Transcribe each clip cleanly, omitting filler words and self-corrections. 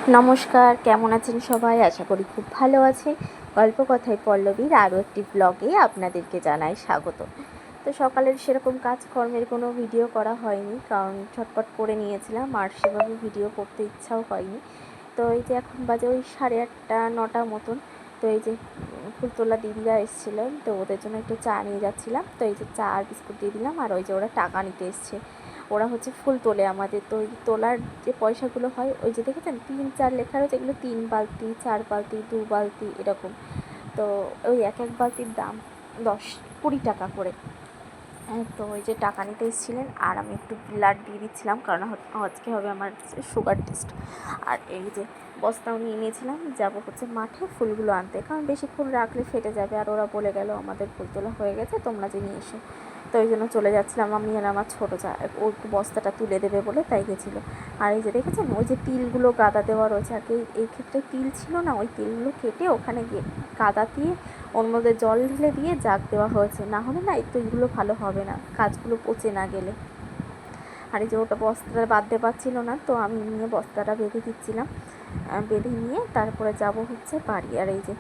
নমস্কার, কেমন আছেন সবাই? আশা করি খুব ভালো আছে। গল্প কথায় পল্লবীর আরও একটি ব্লগে আপনাদেরকে জানাই স্বাগত। তো সকালের সেরকম কাজকর্মের কোনো ভিডিও করা হয়নি, কারণ ছটপট করে নিয়েছিলাম আর সেভাবে ভিডিও করতে ইচ্ছাও হয়নি। তো এই যে এখন বাজে ওই 8:30 9টা মতন। তো এই যে ফুলতোলা দিদিরা এসেছিলেন, তো ওদের জন্য একটু চা নিয়ে যাচ্ছিলাম। তো এই যে চা আর বিস্কুট দিয়ে দিলাম, আর ওই যে ওরা টাকা নিতে এসছে। ওরা হচ্ছে ফুল তোলে আমাদের, তো ওই তোলার যে পয়সাগুলো হয় ওই যে দেখেছেন 3-4 লেখা রয়েছে, এগুলো 3 বালতি 4 বালতি 2 বালতি এরকম। তো ওই এক এক বালতির দাম 10-20 টাকা করে। তো ওই যে টাকা নিতে এসেছিলেন, আর আমি একটু ব্লাড দিয়ে দিচ্ছিলাম, কারণ আজকে হবে আমার সুগার টেস্ট। আর এই যে বস্তাও নিয়ে নিয়েছিলাম, যাবো হচ্ছে মাঠে ফুলগুলো আনতে, কারণ বেশিক্ষণ রাখলে ফেটে যাবে। আর ওরা বলে গেল আমাদের ফুল তোলা হয়ে গেছে, তোমরা যে নিয়ে এসো। তো ওই জন্য চলে যাচ্ছিলাম আমি আর আমার ছোটো যা, ও একটু বস্তাটা তুলে দেবে বলে তাই গেছিলো। আর এই যে দেখেছেন ওই যে তিলগুলো গাদা দেওয়া রয়েছে, আর এই ক্ষেত্রে তিল ছিল না, ওই তিলগুলো কেটে ওখানে গিয়ে গাদা দিয়ে ওর মধ্যে জল ঢেলে দিয়ে জাগ দেওয়া হয়েছে, না হলে না এই তিলগুলো ভালো হবে না, কাজগুলো পচে না গেলে। আর এই যে ওটা বস্তাটা বাঁধতে পারছিল না, তো আমি নিয়ে বস্তাটা বেঁধে দিচ্ছিলাম। বেঁধে নিয়ে তারপরে যাব হচ্ছে বাড়ি। আর এই যে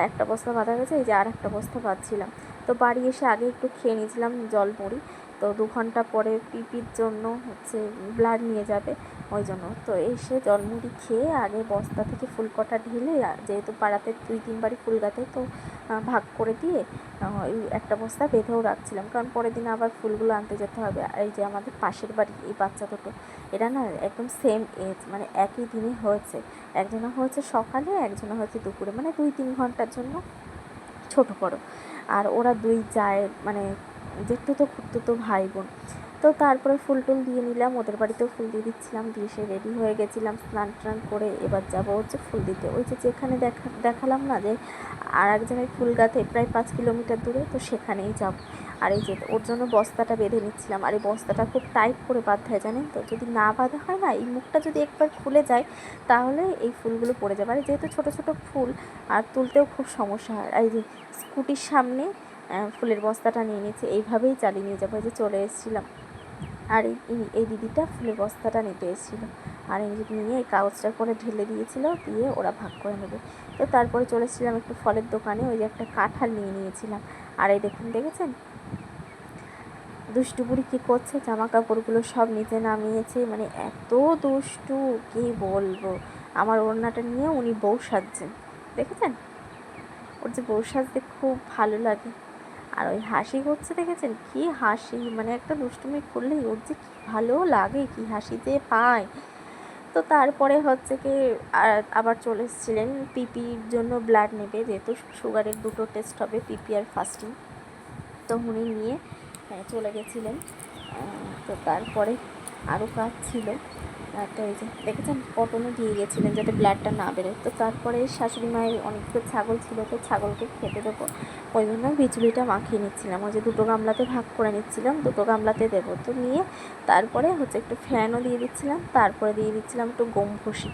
একটা বস্তা বাঁধা গেছে, এই যে আর একটা বস্তা বাঁধছিলাম। তো বাড়ি এসে আগে একটু খেয়ে নিয়েছিলাম জল মুড়ি। তো 2 ঘন্টা পরে পিপির জন্য হচ্ছে ব্লাড নিয়ে যাবে, ওই জন্য তো এসে জলমুড়ি খেয়ে আগে বস্তা থেকে ফুল কটা ঢেলে, যেহেতু পাড়াতে 2-3 বাড়ি ফুল গাঁথে, তো ভাগ করে দিয়ে ওই একটা বস্তা বেঁধেও রাখছিলাম, কারণ পরের দিন আবার ফুলগুলো আনতে যেতে হবে। এই যে আমাদের পাশের বাড়ি এই বাচ্চা দুটো, এরা না একদম সেম এজ, মানে একই দিনে হয়েছে। একজনা হয়েছে সকালে, একজনা হয়েছে দুপুরে, মানে 2-3 ঘন্টার জন্য ছোটো বড়ো। আর ওরা দুই যায়, মানে জেঠতুতো খুড়তুতো ভাই বোন। তো তারপরে ফুল টুল দিয়ে নিলাম, ওদের বাড়িতেও ফুল দিয়ে দিচ্ছিলাম, দিয়ে সে রেডি হয়ে গেছিলাম স্নান টান করে। এবার যাবো হচ্ছে ফুল দিতে, ওই যে যেখানে দেখালাম না যে আর একজনের ফুল গাঁথে প্রায় 5 কিলোমিটার দূরে, তো সেখানেই যাব। আর এই যে ওর জন্য বস্তাটা বেঁধে নিচ্ছিলাম, আর এই বস্তাটা খুব টাইট করে বাঁধতে হয় জানেন তো, যদি না বাঁধা হয় না, এই মুখটা যদি একবার খুলে যায় তাহলে এই ফুলগুলো পড়ে যাবে। আর যেহেতু ছোটো ছোটো ফুল, আর তুলতেও খুব সমস্যা হয়। আর এই যে স্কুটির সামনে ফুলের বস্তাটা নিয়ে নিয়েছি, এইভাবেই চালিয়ে নিয়ে যাবো। এই যে চলে এসেছিলাম, আর এই দিদিটা ফুলের বস্তাটা নিতে এসেছিলো, আর এই নিয়ে এই কাগজটা করে ঢেলে দিয়েছিল, দিয়ে ওরা ভাগ করে নেবে। তো তারপরে চলেছিলাম একটু ফলের দোকানে, ওই যে একটা কাঁঠাল নিয়ে নিয়েছিলাম। আর এই দেখেছেন দুষ্টু বুড়ি কী করছে, জামা কাপড়গুলো সব নিচে নামিয়েছে, মানে এত দুষ্টু কী বলবো। আমার ওড়নাটা নিয়ে উনি বউ সাজছেন, দেখেছেন? ওর যে বউ সাজতে খুব ভালো লাগে। আর ওই হাসি করছে দেখেছেন, কি হাসি, মানে একটা দুষ্টুমি করলেই ওর যে কী ভালো লাগে, কি হাসি যে পায়। তো তারপরে হচ্ছে কি আবার চলে এসেছিলেন পিপির জন্য ব্লাড নেবে, যেহেতু সুগারের 2টো টেস্ট হবে, পিপি আর ফাস্টিং। তো উনি নিয়ে চলে গেছিলেন। তো তারপরে আরও কাজ ছিল। তো এই যে দেখেছেন পটনও দিয়ে গেছিলেন যাতে ব্লাডটা না বেরোয়। তো তারপরে শাশুড়ি মায়ের অনেকগুলো ছাগল ছিল, তো ছাগলকে খেতে দেবো, ওই জন্য বিচুলিটা মাখিয়ে নিচ্ছিলাম। ওই যে 2টো গামলাতে ভাগ করে নিচ্ছিলাম, 2টো গামলাতে দেবো। তো নিয়ে তারপরে হচ্ছে একটু ফ্যানও দিয়ে দিচ্ছিলাম, তারপরে দিয়ে দিচ্ছিলাম একটু গম ভুসি।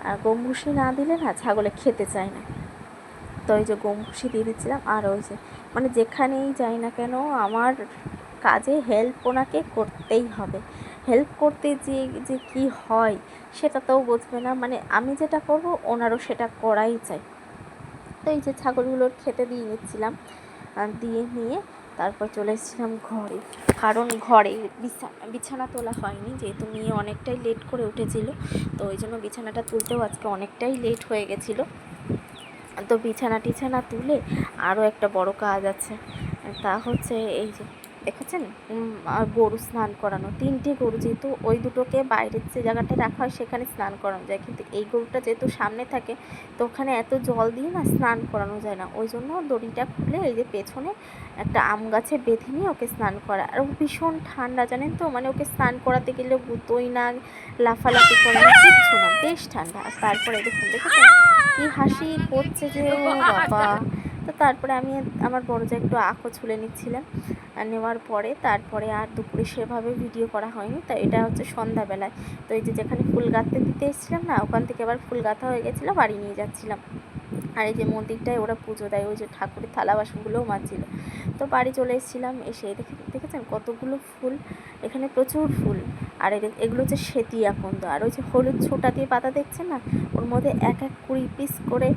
আর গম ভুসি না দিলে না ছাগলে খেতে চায় না, তো ওই যে গম ভুসি দিয়ে দিচ্ছিলাম। আর ওই যে মানে যেখানেই যাই না কেন আমার কাজে হেল্প ওনাকে করতেই হবে। হেল্প করতে যে কী হয় সেটা তো বুঝবে না, মানে আমি যেটা করব ওনারও সেটা করাই চাই। তো এই যে ছাগলগুলোর খেতে দিয়ে নিচ্ছিলাম, দিয়ে নিয়ে তারপর চলে এসেছিলাম ঘরে, কারণ ঘরে বিছানা তোলা হয়নি, যেহেতু মেয়ে অনেকটাই লেট করে উঠেছিল, তো ওই জন্য বিছানাটা তুলতেও আজকে অনেকটাই লেট হয়ে গেছিলো। তো বিছানা তুলে আরও একটা বড় কাজ আছে, তা হচ্ছে এই যে দেখেছেন গরু স্নান করানো, 3টে গরু, যেহেতু ওই দুটোকে বাইরের যে জায়গাটায় রাখা হয় সেখানে স্নান করানো যায়, কিন্তু এই গরুটা যেহেতু সামনে থাকে, তো ওখানে এত জল দিয়ে না স্নান করানো যায় না, ওই জন্য দড়িটা খুলে এই যে পেছনে একটা আম গাছে বেঁধে নিয়ে ওকে স্নান করা। আর ও ভীষণ ঠান্ডা জানেন তো, মানে ওকে স্নান করাতে গেলে গুতোই না, লাফালাফি করে না, কিচ্ছু না, বেশ ঠান্ডা। আর তারপরে দেখেছেন কি হাসি করছে যে, ও বাবা। তো তারপরে আমি আমার বড় যা একটু আঁকও ছুলে নিচ্ছিলাম, নেওয়ার পরে তারপরে আর দুপুরে সেভাবে ভিডিও করা হয়নি। তো এটা হচ্ছে সন্ধ্যাবেলায়। তো এই যে যেখানে ফুল গাঁথতে দিতে এসেছিলাম না, ওখান থেকে আবার ফুল গাঁথা হয়ে গেছিলো, বাড়ি নিয়ে যাচ্ছিলাম। আর এই যে মন্দিরটায় ওরা পুজো দেয়, ওই যে ঠাকুরের থালা বাসনগুলোও মাজছিল। তো বাড়ি চলে এসেছিলাম, এসে দেখেছেন কতগুলো ফুল, এখানে প্রচুর ফুল। আর এগুলো হচ্ছে সেতি আকন্দ। আর ওই যে হলুদ ছোটা দিয়ে পাতা দেখছেন না, ওর মধ্যে 20 পিস করে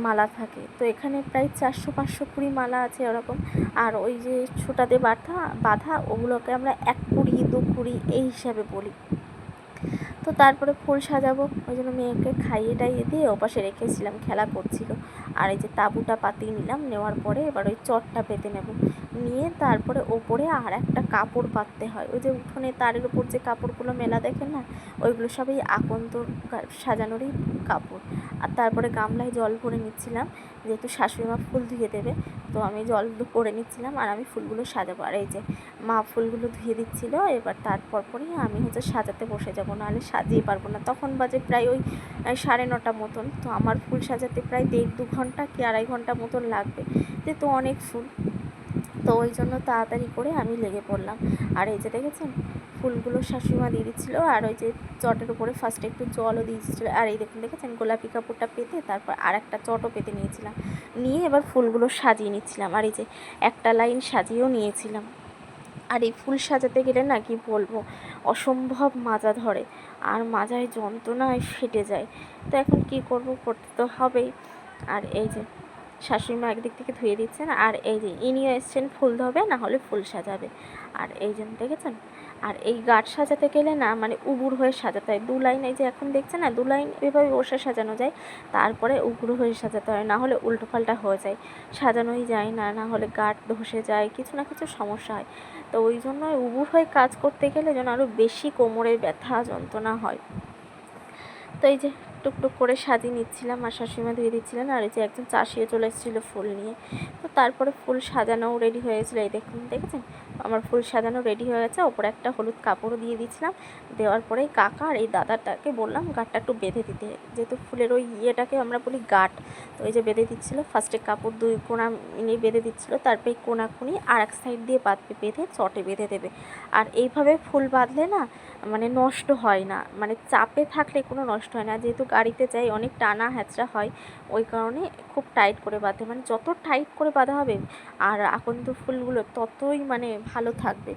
মালা থাকে। তো এখানে প্রায় 400-500 মালা আছে ওরকম। আর ওই যে ছোটা দিয়ে বাঁধা ওগুলোকে আমরা 1 2 এই হিসাবে বলি। তো তারপরে ফুল সাজাবো, ওই জন্য মেয়েকে খাইয়ে টাইয়ে দিয়ে ওপাশে রেখেছিলাম, খেলা করছিল। আর এই যে তাঁবুটা পাতিয়ে নিলাম, নেওয়ার পরে এবার ওই চটটা পেতে নেব, নিয়ে তারপরে ওপরে আর একটা কাপড় পাততে হয়। ওই যে উঠোনে তারের উপর যে কাপড়গুলো মেলা দেখেন না, ওইগুলো সবই আকন্দ সাজানোরই কাপড়। আর তারপরে গামলায় জল ভরে নিচ্ছিলাম, যেহেতু শাশুড়িমা ফুল ধুয়ে দেবে, তো আমি জল করে নিচ্ছিলাম আর আমি ফুলগুলো সাজাবো। আর এই যে মা ফুলগুলো ধুয়ে দিচ্ছিলো, এবার তারপর পরই আমি হচ্ছে সাজাতে বসে যাবো, নাহলে সাজিয়ে পারবো না। তখন বাজে প্রায় ওই 9:30 মতন। তো আমার ফুল সাজাতে প্রায় 1.5-2 ঘন্টা কি 2.5 ঘন্টা মতন লাগবে, যেহেতু অনেক ফুল। তো ওই জন্য তাড়াতাড়ি করে আমি লেগে পড়লাম। আর এই যে দেখেছেন ফুলগুলো শাশুড়িমা দিয়ে দিচ্ছিলো, আর ওই যে চটের উপরে ফার্স্টে একটু জলও দিয়ে দিচ্ছিলো। আর এই দেখেছেন গোলাপি কাপড়টা পেতে তারপর আর একটা চটও পেতে নিয়েছিলাম, নিয়ে এবার ফুলগুলো সাজিয়ে নিচ্ছিলাম। আর এই যে একটা লাইন সাজিয়েও নিয়েছিলাম। আর এই ফুল সাজাতে গেলে না কি বলবো, অসম্ভব মাজা ধরে, আর মাজায় যন্ত্রণায় ফেটে যায়। তো এখন কি করব, করতে তো হবেই। আর এই যে শাশুড়িমা একদিক থেকে ধুয়ে দিচ্ছেন, আর এই যে ইনিও এসছেন ফুল ধোবে, না হলে ফুল সাজাবে। আর এই যে দেখেছেন, আর এই গাছ সাজাতে গেলে না মানে উবুর হয়ে সাজাতে হয়। 2 লাইন, এই যে এখন দেখছেন না 2 লাইন এভাবে বসে সাজানো যায়, তারপরে উবুর হয়ে সাজাতে হয়, না হলে উল্টোপাল্টা হয়ে যায়, সাজানোই যায় না, না হলে গাঁট ধসে যায়, কিছু না কিছু সমস্যা হয়। তো ওই জন্য উবুর হয়ে কাজ করতে গেলে যেন আরও বেশি কোমরের ব্যথা যন্ত্রণা হয়। তো এই যে টুকটুক করে সাজিয়ে নিচ্ছিলাম, আর শাশুড়িমা ধুয়ে দিচ্ছিলেন। আর এই যে একজন চাষিও চলে এসেছিলো ফুল নিয়ে। তো তারপরে ফুল সাজানোও রেডি হয়ে গেছিলো। এই দেখেছেন আমার ফুল সাজানো রেডি হয়ে গেছে। ওপরে একটা হলুদ কাপড়ও দিয়ে দিয়েছিলাম, দেওয়ার পরেই কাকা আর এই দাদাটাকে বললাম গাঁটটা একটু বেঁধে দিতে, যেহেতু ফুলের ওই ইয়েটাকে আমরা বলি গাঁট। তো এই যে বেঁধে দিচ্ছিলো, ফার্স্টে কাপড় 2 কোণা নিয়ে বেঁধে দিচ্ছিলো, তারপরে কোণাকুনি আর এক সাইড দিয়ে বেঁধে চটে বেঁধে দেবে। আর এইভাবে ফুল বাঁধলে না মানে নষ্ট হয় না, মানে চাপে থাকলে কোনো নষ্ট হয় না, যেহেতু গাড়িতে যাই অনেক টানা হ্যাচড়া হয়, ওই কারণে খুব টাইট করে বাঁধে, মানে যত টাইট করে বাঁধা হবে আর আকন্দ ফুলগুলো ততই মানে ভালো থাকবে।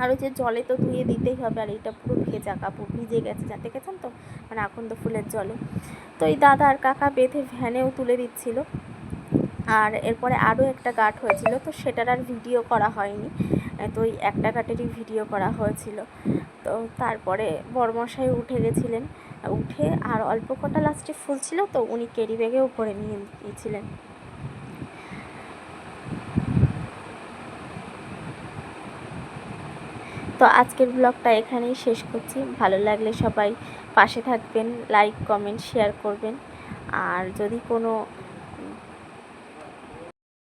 আর ওই যে জলে তো ধুয়ে দিতেই হবে, আর এইটা পুরো ভেজা কাপড়, ভিজে গেছে, যা দেখেছেন তো মানে আকন্দ ফুলের জলে। তো এই দাদা আর কাকা বেঁধে ভ্যানেও তুলে দিচ্ছিল। আর এরপরে আরও একটা গাঁট হয়েছিল, তো সেটার আর ভিডিও করা হয়নি, তো ওই একটা গাঁটেরই ভিডিও করা হয়েছিল। তো তারপরে বড়মশাই উঠে গেছিলেন, উঠে আর অল্প কটা লাস্টে ফুল ছিল, তো উনি ক্যারি ব্যাগেও ভরে নিয়ে গিয়েছিলেন। তো আজকের ব্লগটা এখানেই শেষ করছি। ভালো লাগলে সবাই পাশে থাকবেন, লাইক কমেন্ট শেয়ার করবেন। আর যদি কোনো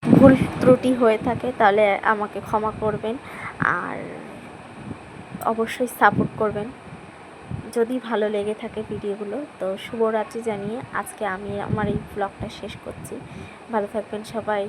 ভুল ত্রুটি হয়ে থাকে তাহলে আমাকে ক্ষমা করবেন, আর অবশ্যই সাপোর্ট করবেন যদি ভালো লেগে থাকে ভিডিওগুলো। তো শুভরাত্রি জানিয়ে আজকে আমি আমার এই ব্লগটা শেষ করছি। ভালো থাকবেন সবাই।